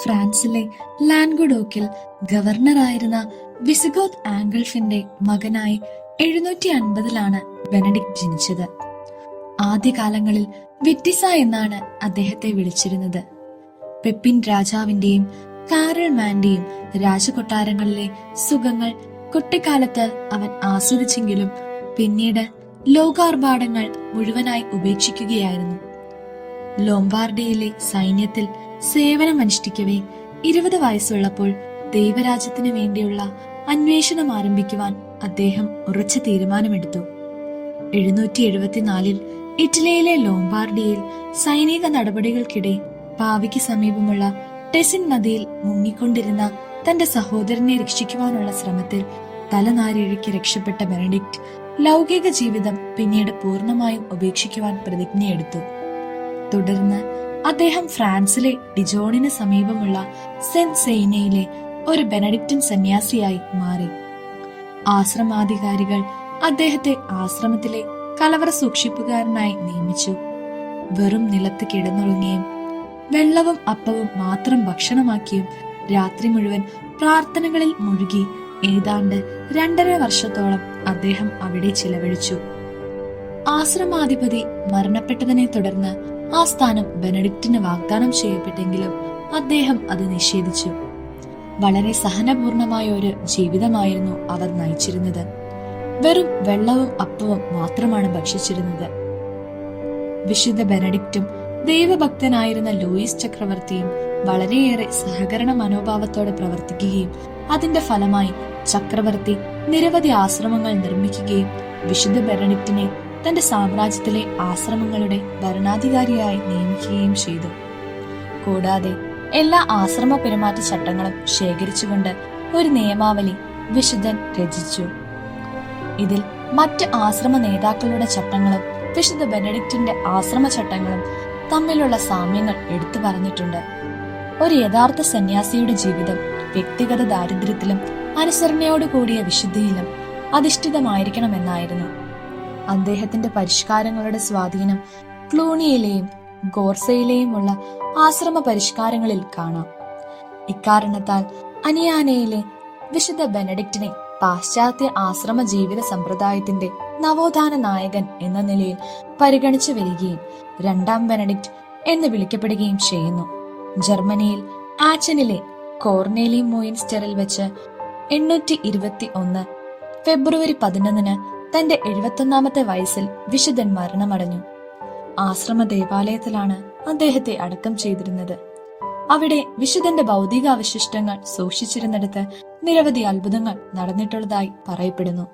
ഫ്രാൻസിലെ ലാൻഗുഡോക്കിൽ ഗവർണറായിരുന്ന വിസിഗോത്ത് ആംഗൾഫിന്റെ മകനായി 750 ബെനഡിക്ട് ജനിച്ചത്. ആദ്യകാലങ്ങളിൽ വിറ്റിസ എന്നാണ് അദ്ദേഹത്തെ വിളിച്ചിരുന്നത്. പെപ്പിൻ രാജാവിന്റെയും കാരൾമാന്റെയും രാജകൊട്ടാരങ്ങളിലെ സുഖങ്ങൾ കുട്ടിക്കാലത്ത് അവൻ ആസ്വദിച്ചെങ്കിലും പിന്നീട് ലോകാർഭാടങ്ങൾ മുഴുവനായി ഉപേക്ഷിക്കുകയായിരുന്നു. ലൊംബാർഡിയയിലെ സൈന്യത്തിൽ സേവനമനുഷ്ഠിക്കവേ 20 വയസ്സുള്ളപ്പോൾ ദൈവരാജ്യത്തിനു വേണ്ടിയുള്ള അന്വേഷണം ആരംഭിക്കുവാൻ അദ്ദേഹം ഉറച്ച തീരുമാനമെടുത്തു. 774 ഇറ്റലിയിലെ ലൊംബാർഡിയയിൽ സൈനിക നടപടികൾക്കിടെ പാവിക്ക് സമീപമുള്ള ടെസിൻ നദിയിൽ മുങ്ങിക്കൊണ്ടിരുന്ന തന്റെ സഹോദരനെ രക്ഷിക്കുവാനുള്ള ശ്രമത്തിൽ തലനാരിഴയ്ക്ക് രക്ഷപ്പെട്ട ബെനഡിക്ട് ലൗകിക ജീവിതം പിന്നീട് പൂർണ്ണമായും ഉപേക്ഷിക്കുവാൻ പ്രതിജ്ഞയെടുത്തു. തുടർന്ന് അദ്ദേഹം ഫ്രാൻസിലെ ഡിജോണിന് സമീപമുള്ള സെന്റ് സെയ്നയിലെ ഒരു ബെനഡിക്റ്റൻ സന്യാസിയായി മാറി. ആശ്രമാധികാരികൾ അദ്ദേഹത്തെ ആശ്രമത്തിലെ കലവറ സൂക്ഷിപ്പുകാരനായി നിയമിച്ചു. വെറും നിലത്ത് കിടന്നുറങ്ങിയും വെള്ളവും അപ്പവും മാത്രം ഭക്ഷണമാക്കിയും രാത്രി മുഴുവൻ പ്രാർത്ഥനകളിൽ മുഴുകി ഏതാണ്ട് 2.5 വർഷത്തോളം അദ്ദേഹം അവിടെ ചിലവഴിച്ചു. ആശ്രമാധിപതി മരണപ്പെട്ടതിനെ തുടർന്ന് ആ സ്ഥാനം ബെനഡിക്റ്റിന് വാഗ്ദാനം ചെയ്യപ്പെട്ടെങ്കിലും അദ്ദേഹം അത് നിഷേധിച്ചു. വളരെ സഹനപൂർണമായ ഒരു ജീവിതമായിരുന്നു അവർ നയിച്ചിരുന്നത്. വെറും വെള്ളവും അപ്പവും മാത്രമാണ് ഭക്ഷിച്ചിരുന്നത്. വിശുദ്ധ ബെനഡിക്റ്റും ദൈവഭക്തനായിരുന്ന ലൂയിസ് ചക്രവർത്തിയും വളരെയേറെ സഹകരണ മനോഭാവത്തോടെ പ്രവർത്തിക്കുകയും അതിന്റെ ഫലമായി ചക്രവർത്തി നിരവധി ആശ്രമങ്ങൾ നിർമ്മിക്കുകയും വിശുദ്ധ ബെനഡിക്റ്റിനെ തന്റെ സാമ്രാജ്യത്തിലെ ആശ്രമങ്ങളുടെ ഭരണാധികാരിയായി നിയമിക്കുകയും ചെയ്തു. കൂടാതെ എല്ലാ ആശ്രമ പെരുമാറ്റ ചട്ടങ്ങളും ശേഖരിച്ചുകൊണ്ട് ഒരു നിയമാവലി വിശുദ്ധൻ രചിച്ചു. ഇതിൽ മറ്റ് ആശ്രമ നേതാക്കളുടെ ചട്ടങ്ങളും വിശുദ്ധ ബെനഡിക്റ്റിന്റെ ആശ്രമ ചട്ടങ്ങളും തമ്മിലുള്ള സാമ്യങ്ങൾ എടുത്തു പറഞ്ഞിട്ടുണ്ട്. ഒരു യഥാർത്ഥ സന്യാസിയുടെ ജീവിതം വ്യക്തിഗത ദാരിദ്ര്യത്തിലും അനുസരണയോടുകൂടിയ വിശുദ്ധിയിലും അധിഷ്ഠിതമായിരിക്കണമെന്നായിരുന്നു. അദ്ദേഹത്തിന്റെ പരിഷ്കാരങ്ങളുടെ സ്വാധീനം ക്ലൂണിയിലെയും ഗോർസയിലെയുമുള്ള ആശ്രമ പരിഷ്കാരങ്ങളിൽ കാണാം. ഇക്കാരണത്താൽ അനിയാനയിലെ വിശുദ്ധ ബെനഡിക്റ്റിനെ പാശ്ചാത്യ ആശ്രമ ജീവിത സമ്പ്രദായത്തിന്റെ നവോത്ഥാന നായകൻ എന്ന നിലയിൽ പരിഗണിച്ചു വരികയും 2ാം ബെനഡിക്റ്റ് എന്ന് വിളിക്കപ്പെടുകയും ചെയ്യുന്നു. ജർമ്മനിയിൽ ആച്ചനിലെ കോർണേലി മൂയിൻസ്റ്ററിൽ വെച്ച് 821 ഫെബ്രുവരി 11 തന്റെ 71ാമത്തെ വയസ്സിൽ വിശുദ്ധൻ മരണമടഞ്ഞു. ആശ്രമ ദേവാലയത്തിലാണ് അദ്ദേഹത്തെ അടക്കം ചെയ്തിരുന്നത്. അവിടെ വിശുദ്ധന്റെ ഭൗതിക അവശിഷ്ടങ്ങൾ സൂക്ഷിച്ചിരുന്നിടത്ത് നിരവധി അത്ഭുതങ്ങൾ നടന്നിട്ടുള്ളതായി പറയപ്പെടുന്നു.